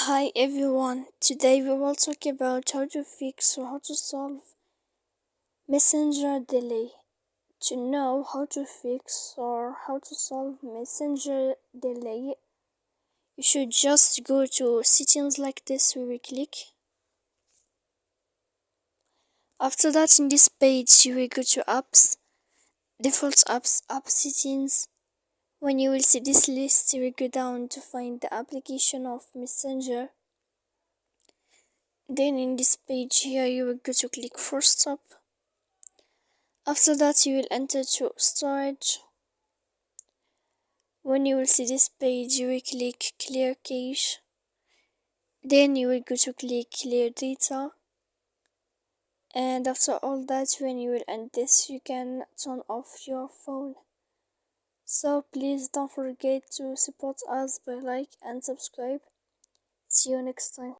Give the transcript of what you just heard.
Hi everyone, today we will talk about how to fix or how to solve messenger delay. To know how to fix or how to solve messenger delay, you should just go to settings like this where we click. After that, in this page you will go to apps, default apps, app settings. When you will see this list, you will go down to find the application of messenger. Then in this page here you will go to click force stop. After that you will enter to storage. When you will see this page you will click clear cache. Then you will go to click clear data. And after all that, when you will end this, you can turn off your phone. So please don't forget to support us by like and subscribe. See you next time.